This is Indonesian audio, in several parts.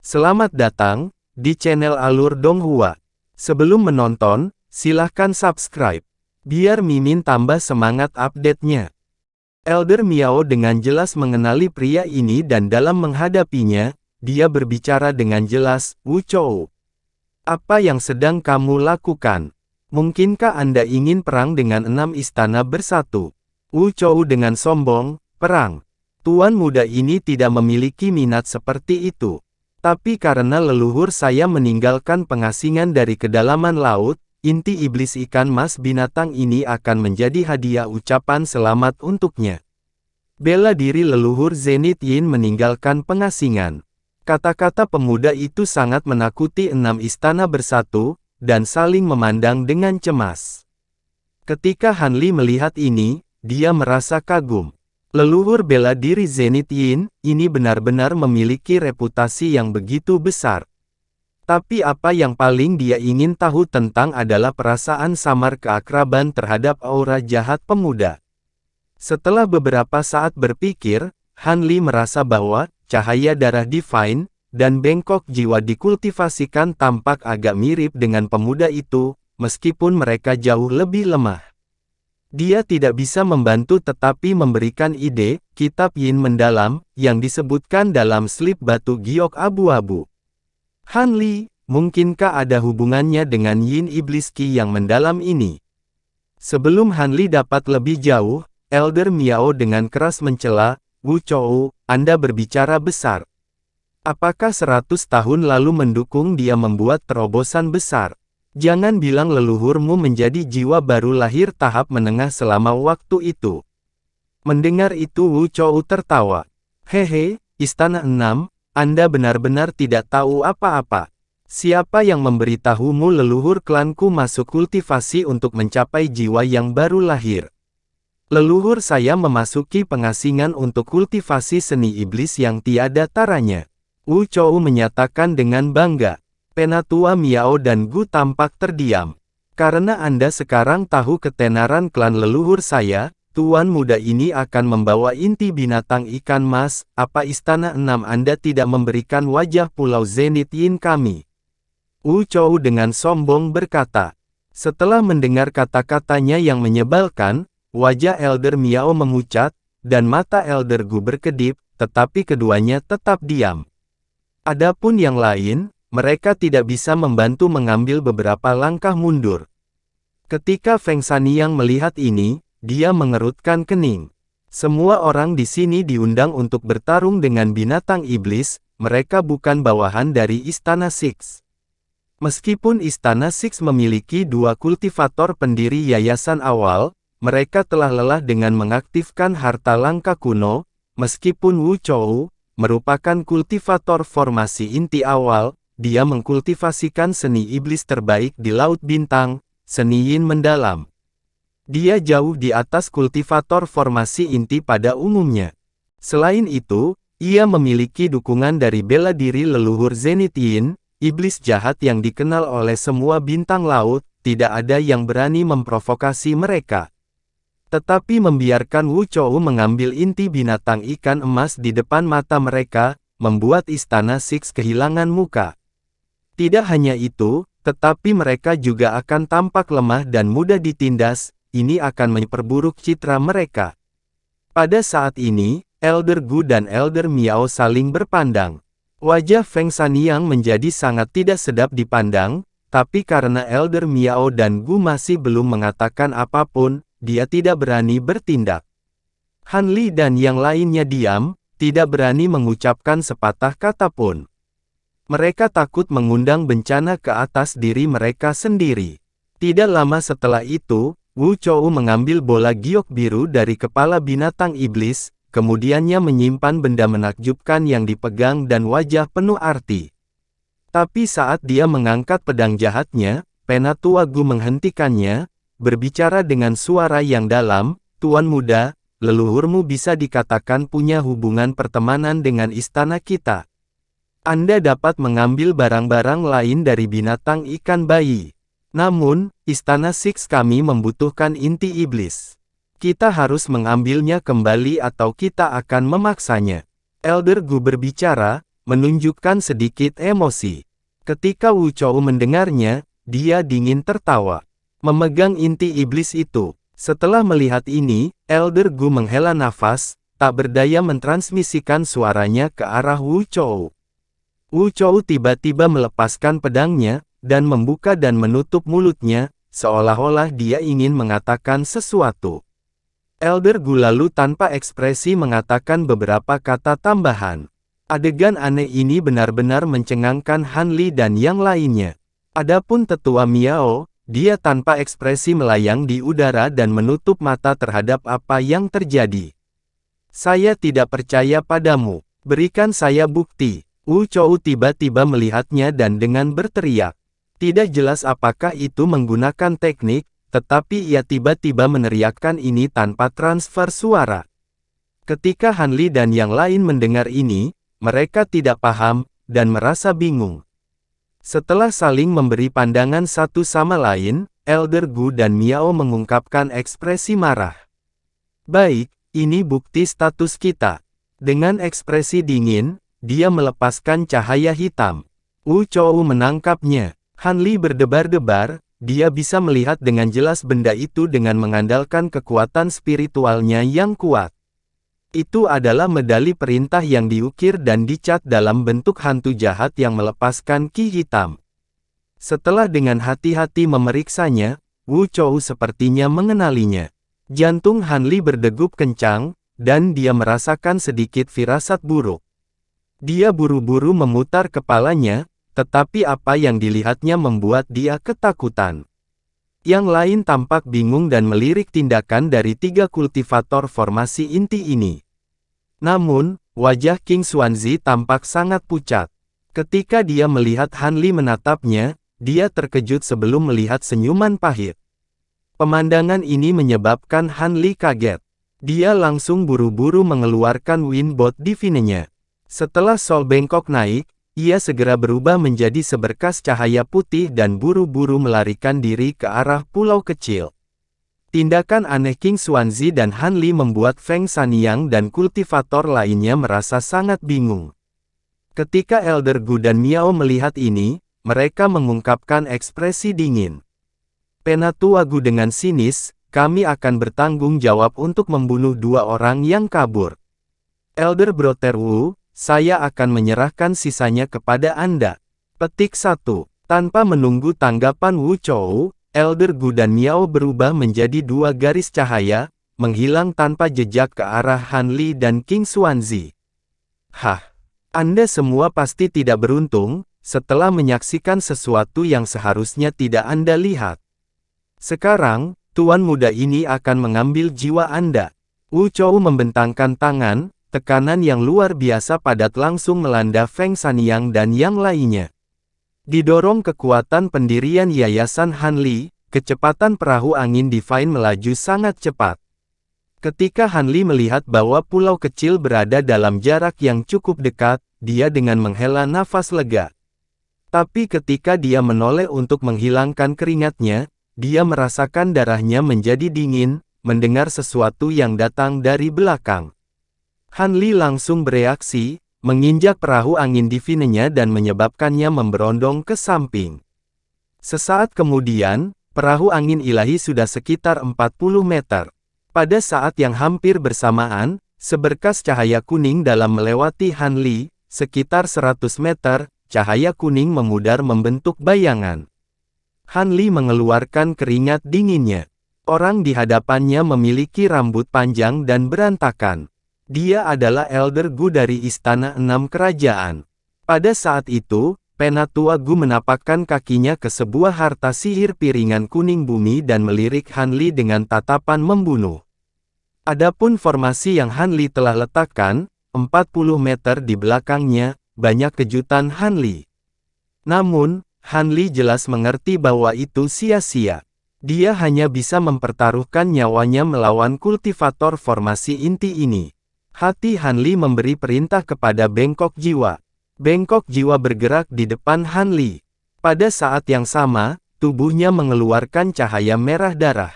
Selamat datang di channel Alur Donghua. Sebelum menonton, silahkan subscribe, biar Mimin tambah semangat update-nya. Elder Miao dengan jelas mengenali pria ini dan dalam menghadapinya, dia berbicara dengan jelas, Wu Chou. Apa yang sedang kamu lakukan? Mungkinkah Anda ingin perang dengan 6 istana bersatu? Wu Chou dengan sombong, perang. Tuan muda ini tidak memiliki minat seperti itu. Tapi karena leluhur saya meninggalkan pengasingan dari kedalaman laut, inti iblis ikan mas binatang ini akan menjadi hadiah ucapan selamat untuknya. Bela diri leluhur Zenith Yin meninggalkan pengasingan. Kata-kata pemuda itu sangat menakuti 6 istana bersatu, dan saling memandang dengan cemas. Ketika Han Li melihat ini, dia merasa kagum. Leluhur bela diri Zenith Yin, ini benar-benar memiliki reputasi yang begitu besar. Tapi apa yang paling dia ingin tahu tentang adalah perasaan samar keakraban terhadap aura jahat pemuda. Setelah beberapa saat berpikir, Han Li merasa bahwa cahaya darah divine dan bengkok jiwa dikultivasikan tampak agak mirip dengan pemuda itu, meskipun mereka jauh lebih lemah. Dia tidak bisa membantu tetapi memberikan ide, kitab Yin mendalam, yang disebutkan dalam slip batu giok abu-abu. Han Li, mungkinkah ada hubungannya dengan Yin Iblis Qi yang mendalam ini? Sebelum Han Li dapat lebih jauh, Elder Miao dengan keras mencela, Wu Chou, Anda berbicara besar. Apakah 100 tahun lalu mendukung dia membuat terobosan besar? Jangan bilang leluhurmu menjadi jiwa baru lahir tahap menengah selama waktu itu. Mendengar itu Wu Chou tertawa. Hehe, Istana 6, Anda benar-benar tidak tahu apa-apa. Siapa yang memberitahumu leluhur klanku masuk kultivasi untuk mencapai jiwa yang baru lahir? Leluhur saya memasuki pengasingan untuk kultivasi seni iblis yang tiada taranya. Wu Chou menyatakan dengan bangga. Penatua Miao dan Gu tampak terdiam. Karena Anda sekarang tahu ketenaran klan leluhur saya, tuan muda ini akan membawa inti binatang ikan mas, apa Istana 6 Anda tidak memberikan wajah Pulau Zenith Yin kami? Wu Chou dengan sombong berkata. Setelah mendengar kata-katanya yang menyebalkan, wajah Elder Miao memucat, dan mata Elder Gu berkedip, tetapi keduanya tetap diam. Adapun yang lain, mereka tidak bisa membantu mengambil beberapa langkah mundur. Ketika Feng Saniang melihat ini, dia mengerutkan kening. Semua orang di sini diundang untuk bertarung dengan binatang iblis, mereka bukan bawahan dari Istana Six. Meskipun Istana Six memiliki 2 kultivator pendiri yayasan awal, mereka telah lelah dengan mengaktifkan harta langka kuno, meskipun Wu Chou merupakan kultivator formasi inti awal. Dia mengkultivasikan seni iblis terbaik di Laut Bintang, seni Yin mendalam. Dia jauh di atas kultivator formasi inti pada umumnya. Selain itu, ia memiliki dukungan dari bela diri leluhur Zenith Yin, iblis jahat yang dikenal oleh semua bintang laut, tidak ada yang berani memprovokasi mereka. Tetapi membiarkan Wu Chou mengambil inti binatang ikan emas di depan mata mereka, membuat Istana Six kehilangan muka. Tidak hanya itu, tetapi mereka juga akan tampak lemah dan mudah ditindas, ini akan memperburuk citra mereka. Pada saat ini, Elder Gu dan Elder Miao saling berpandang. Wajah Feng Saniang menjadi sangat tidak sedap dipandang, tapi karena Elder Miao dan Gu masih belum mengatakan apapun, dia tidak berani bertindak. Han Li dan yang lainnya diam, tidak berani mengucapkan sepatah kata pun. Mereka takut mengundang bencana ke atas diri mereka sendiri. Tidak lama setelah itu, Wu Chou mengambil bola giok biru dari kepala binatang iblis, kemudiannya menyimpan benda menakjubkan yang dipegang dan wajah penuh arti. Tapi saat dia mengangkat pedang jahatnya, Penatua Gu menghentikannya, berbicara dengan suara yang dalam, Tuan muda, leluhurmu bisa dikatakan punya hubungan pertemanan dengan istana kita. Anda dapat mengambil barang-barang lain dari binatang ikan bayi. Namun, Istana Six kami membutuhkan inti iblis. Kita harus mengambilnya kembali atau kita akan memaksanya. Elder Gu berbicara, menunjukkan sedikit emosi. Ketika Wu Chou mendengarnya, dia dingin tertawa. Memegang inti iblis itu. Setelah melihat ini, Elder Gu menghela nafas, tak berdaya mentransmisikan suaranya ke arah Wu Chou. Wu Chou tiba-tiba melepaskan pedangnya, dan membuka dan menutup mulutnya, seolah-olah dia ingin mengatakan sesuatu. Elder Gu lalu tanpa ekspresi mengatakan beberapa kata tambahan. Adegan aneh ini benar-benar mencengangkan Han Li dan yang lainnya. Adapun tetua Miao, dia tanpa ekspresi melayang di udara dan menutup mata terhadap apa yang terjadi. Saya tidak percaya padamu. Berikan saya bukti. Wu Chou tiba-tiba melihatnya dan dengan berteriak. Tidak jelas apakah itu menggunakan teknik, tetapi ia tiba-tiba meneriakkan ini tanpa transfer suara. Ketika Han Li dan yang lain mendengar ini, mereka tidak paham, dan merasa bingung. Setelah saling memberi pandangan satu sama lain, Elder Gu dan Miao mengungkapkan ekspresi marah. Baik, ini bukti status kita. Dengan ekspresi dingin, dia melepaskan cahaya hitam. Wu Chou menangkapnya. Han Li berdebar-debar, dia bisa melihat dengan jelas benda itu dengan mengandalkan kekuatan spiritualnya yang kuat. Itu adalah medali perintah yang diukir dan dicat dalam bentuk hantu jahat yang melepaskan ki hitam. Setelah dengan hati-hati memeriksanya, Wu Chou sepertinya mengenalinya. Jantung Han Li berdegup kencang, dan dia merasakan sedikit firasat buruk. Dia buru-buru memutar kepalanya, tetapi apa yang dilihatnya membuat dia ketakutan. Yang lain tampak bingung dan melirik tindakan dari 3 kultivator formasi inti ini. Namun, wajah King Xuanzi tampak sangat pucat. Ketika dia melihat Han Li menatapnya, dia terkejut sebelum melihat senyuman pahit. Pemandangan ini menyebabkan Han Li kaget. Dia langsung buru-buru mengeluarkan Winbot Divine-nya. Setelah Sol Bengkok naik, ia segera berubah menjadi seberkas cahaya putih dan buru-buru melarikan diri ke arah pulau kecil. Tindakan aneh King Xuanzi dan Han Li membuat Feng Sanyang dan kultivator lainnya merasa sangat bingung. Ketika Elder Gu dan Miao melihat ini, mereka mengungkapkan ekspresi dingin. Penatua Gu dengan sinis, kami akan bertanggung jawab untuk membunuh 2 orang yang kabur. Elder Brother Wu, saya akan menyerahkan sisanya kepada Anda. Petik 1. Tanpa menunggu tanggapan Wu Chou, Elder Gu dan Miao berubah menjadi 2 garis cahaya, menghilang tanpa jejak ke arah Han Li dan King Xuanzi. Hah! Anda semua pasti tidak beruntung, setelah menyaksikan sesuatu yang seharusnya tidak Anda lihat. Sekarang, tuan muda ini akan mengambil jiwa Anda. Wu Chou membentangkan tangan. Tekanan yang luar biasa padat langsung melanda Feng Sanyang dan yang lainnya. Didorong kekuatan pendirian Yayasan Han Li, kecepatan perahu angin Divine melaju sangat cepat. Ketika Han Li melihat bahwa pulau kecil berada dalam jarak yang cukup dekat, dia dengan menghela nafas lega. Tapi ketika dia menoleh untuk menghilangkan keringatnya, dia merasakan darahnya menjadi dingin, mendengar sesuatu yang datang dari belakang. Han Li langsung bereaksi, menginjak perahu angin Divine-nya dan menyebabkannya memberondong ke samping. Sesaat kemudian, perahu angin ilahi sudah sekitar 40 meter. Pada saat yang hampir bersamaan, seberkas cahaya kuning dalam melewati Han Li, sekitar 100 meter, cahaya kuning memudar membentuk bayangan. Han Li mengeluarkan keringat dinginnya. Orang di hadapannya memiliki rambut panjang dan berantakan. Dia adalah Elder Gu dari Istana 6 Kerajaan. Pada saat itu, Penatua Gu menapakkan kakinya ke sebuah harta sihir piringan kuning bumi dan melirik Han Li dengan tatapan membunuh. Adapun formasi yang Han Li telah letakkan, 40 meter di belakangnya, banyak kejutan Han Li. Namun, Han Li jelas mengerti bahwa itu sia-sia. Dia hanya bisa mempertaruhkan nyawanya melawan kultivator formasi inti ini. Hati Han Li memberi perintah kepada Bengkok Jiwa. Bengkok Jiwa bergerak di depan Han Li. Pada saat yang sama, tubuhnya mengeluarkan cahaya merah darah.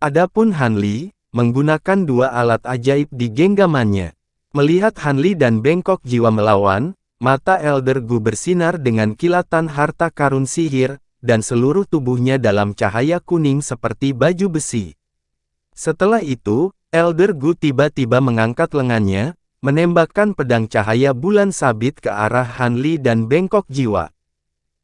Adapun Han Li, menggunakan 2 alat ajaib di genggamannya. Melihat Han Li dan Bengkok Jiwa melawan, mata Elder Gu bersinar dengan kilatan harta karun sihir, dan seluruh tubuhnya dalam cahaya kuning seperti baju besi. Setelah itu, Elder Gu tiba-tiba mengangkat lengannya, menembakkan pedang cahaya bulan sabit ke arah Han Li dan bengkok jiwa.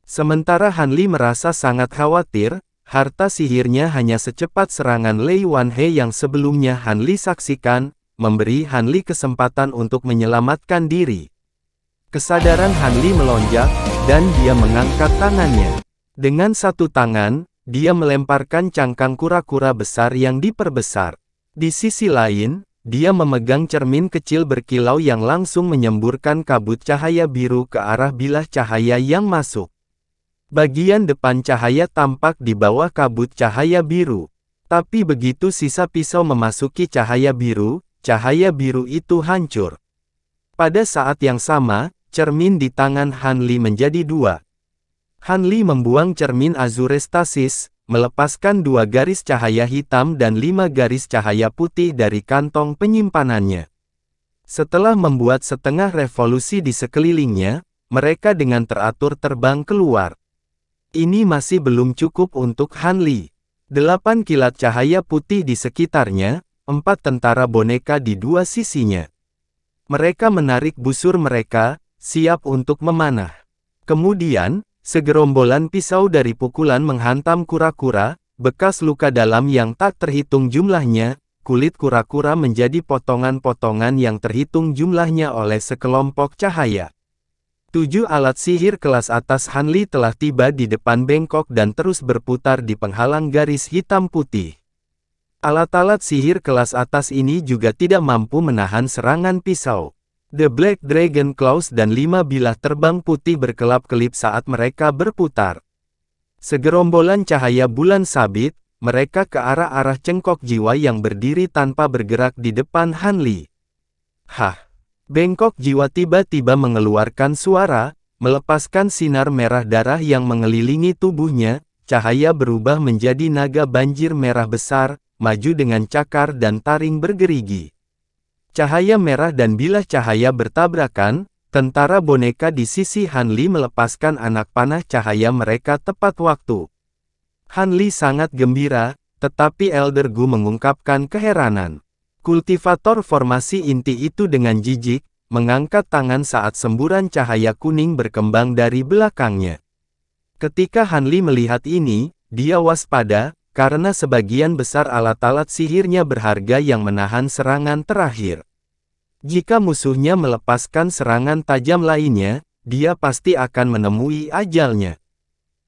Sementara Han Li merasa sangat khawatir, harta sihirnya hanya secepat serangan Lei Wanhe yang sebelumnya Han Li saksikan, memberi Han Li kesempatan untuk menyelamatkan diri. Kesadaran Han Li melonjak, dan dia mengangkat tangannya. Dengan satu tangan, dia melemparkan cangkang kura-kura besar yang diperbesar. Di sisi lain, dia memegang cermin kecil berkilau yang langsung menyemburkan kabut cahaya biru ke arah bilah cahaya yang masuk. Bagian depan cahaya tampak di bawah kabut cahaya biru. Tapi begitu sisa pisau memasuki cahaya biru itu hancur. Pada saat yang sama, cermin di tangan Han Li menjadi dua. Han Li membuang cermin azure stasis, melepaskan 2 garis cahaya hitam dan 5 garis cahaya putih dari kantong penyimpanannya. Setelah membuat setengah revolusi di sekelilingnya, mereka dengan teratur terbang keluar. Ini masih belum cukup untuk Han Li. 8 kilat cahaya putih di sekitarnya, 4 tentara boneka di 2 sisinya. Mereka menarik busur mereka, siap untuk memanah. Kemudian, segerombolan pisau dari pukulan menghantam kura-kura, bekas luka dalam yang tak terhitung jumlahnya, kulit kura-kura menjadi potongan-potongan yang terhitung jumlahnya oleh sekelompok cahaya. 7 alat sihir kelas atas Han Li telah tiba di depan bengkok dan terus berputar di penghalang garis hitam putih. Alat-alat sihir kelas atas ini juga tidak mampu menahan serangan pisau. The Black Dragon Claws dan 5 bilah terbang putih berkelap-kelip saat mereka berputar. Segerombolan cahaya bulan sabit, mereka ke arah-arah cengkok jiwa yang berdiri tanpa bergerak di depan Han Li. Hah! Bengkok jiwa tiba-tiba mengeluarkan suara, melepaskan sinar merah darah yang mengelilingi tubuhnya, cahaya berubah menjadi naga banjir merah besar, maju dengan cakar dan taring bergerigi. Cahaya merah dan bilah cahaya bertabrakan, tentara boneka di sisi Han Li melepaskan anak panah cahaya mereka tepat waktu. Han Li sangat gembira, tetapi Elder Gu mengungkapkan keheranan. Kultivator formasi inti itu dengan jijik, mengangkat tangan saat semburan cahaya kuning berkembang dari belakangnya. Ketika Han Li melihat ini, dia waspada, karena sebagian besar alat-alat sihirnya berharga yang menahan serangan terakhir. Jika musuhnya melepaskan serangan tajam lainnya, dia pasti akan menemui ajalnya.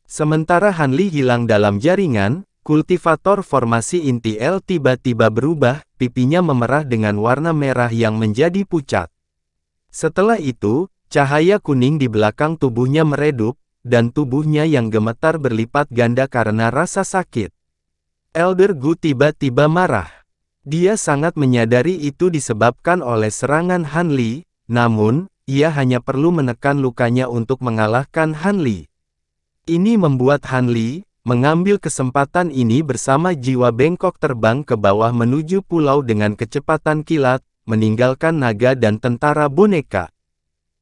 Sementara Han Li hilang dalam jaringan, kultivator formasi inti L tiba-tiba berubah, pipinya memerah dengan warna merah yang menjadi pucat. Setelah itu, cahaya kuning di belakang tubuhnya meredup, dan tubuhnya yang gemetar berlipat ganda karena rasa sakit. Elder Gu tiba-tiba marah. Dia sangat menyadari itu disebabkan oleh serangan Han Li, namun, ia hanya perlu menekan lukanya untuk mengalahkan Han Li. Ini membuat Han Li mengambil kesempatan ini bersama jiwa bengkok terbang ke bawah menuju pulau dengan kecepatan kilat, meninggalkan naga dan tentara boneka.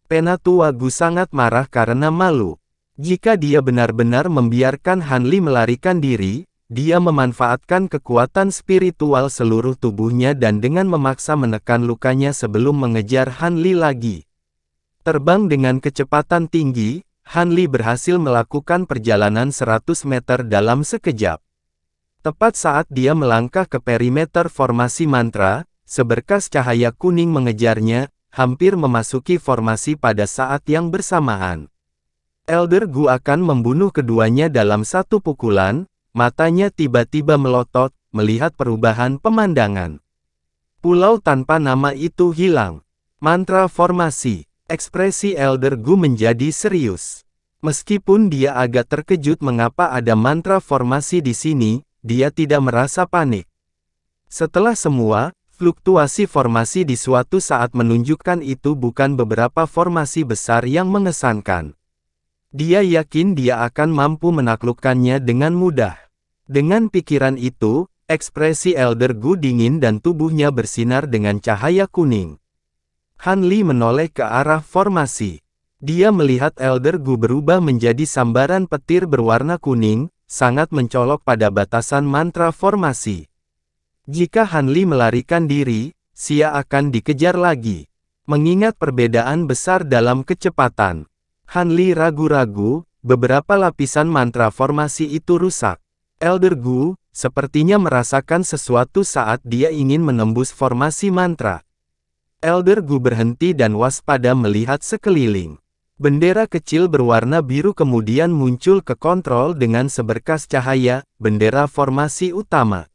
Penatua Gu sangat marah karena malu. Jika dia benar-benar membiarkan Han Li melarikan diri, dia memanfaatkan kekuatan spiritual seluruh tubuhnya dan dengan memaksa menekan lukanya sebelum mengejar Han Li lagi. Terbang dengan kecepatan tinggi, Han Li berhasil melakukan perjalanan 100 meter dalam sekejap. Tepat saat dia melangkah ke perimeter formasi mantra, seberkas cahaya kuning mengejarnya, hampir memasuki formasi pada saat yang bersamaan. Elder Gu akan membunuh keduanya dalam satu pukulan. Matanya tiba-tiba melotot, melihat perubahan pemandangan. Pulau tanpa nama itu hilang. Mantra formasi. Ekspresi Elder Gu menjadi serius. Meskipun dia agak terkejut mengapa ada mantra formasi di sini, dia tidak merasa panik. Setelah semua, fluktuasi formasi di suatu saat menunjukkan itu bukan beberapa formasi besar yang mengesankan. Dia yakin dia akan mampu menaklukkannya dengan mudah. Dengan pikiran itu, ekspresi Elder Gu dingin dan tubuhnya bersinar dengan cahaya kuning. Han Li menoleh ke arah formasi. Dia melihat Elder Gu berubah menjadi sambaran petir berwarna kuning, sangat mencolok pada batasan mantra formasi. Jika Han Li melarikan diri, Xia akan dikejar lagi. Mengingat perbedaan besar dalam kecepatan, Han Li ragu-ragu, beberapa lapisan mantra formasi itu rusak. Elder Gu sepertinya merasakan sesuatu saat dia ingin menembus formasi mantra. Elder Gu berhenti dan waspada melihat sekeliling. Bendera kecil berwarna biru kemudian muncul ke kontrol dengan seberkas cahaya, bendera formasi utama.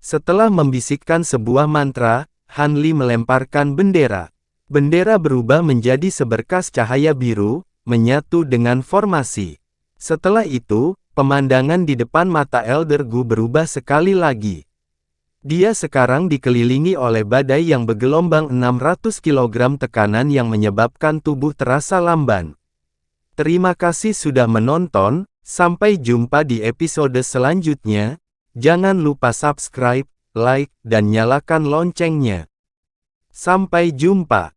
Setelah membisikkan sebuah mantra, Han Li melemparkan bendera. Bendera berubah menjadi seberkas cahaya biru, menyatu dengan formasi. Setelah itu, pemandangan di depan mata Elder Gu berubah sekali lagi. Dia sekarang dikelilingi oleh badai yang bergelombang 600 kg tekanan yang menyebabkan tubuh terasa lamban. Terima kasih sudah menonton, sampai jumpa di episode selanjutnya. Jangan lupa subscribe, like, dan nyalakan loncengnya. Sampai jumpa.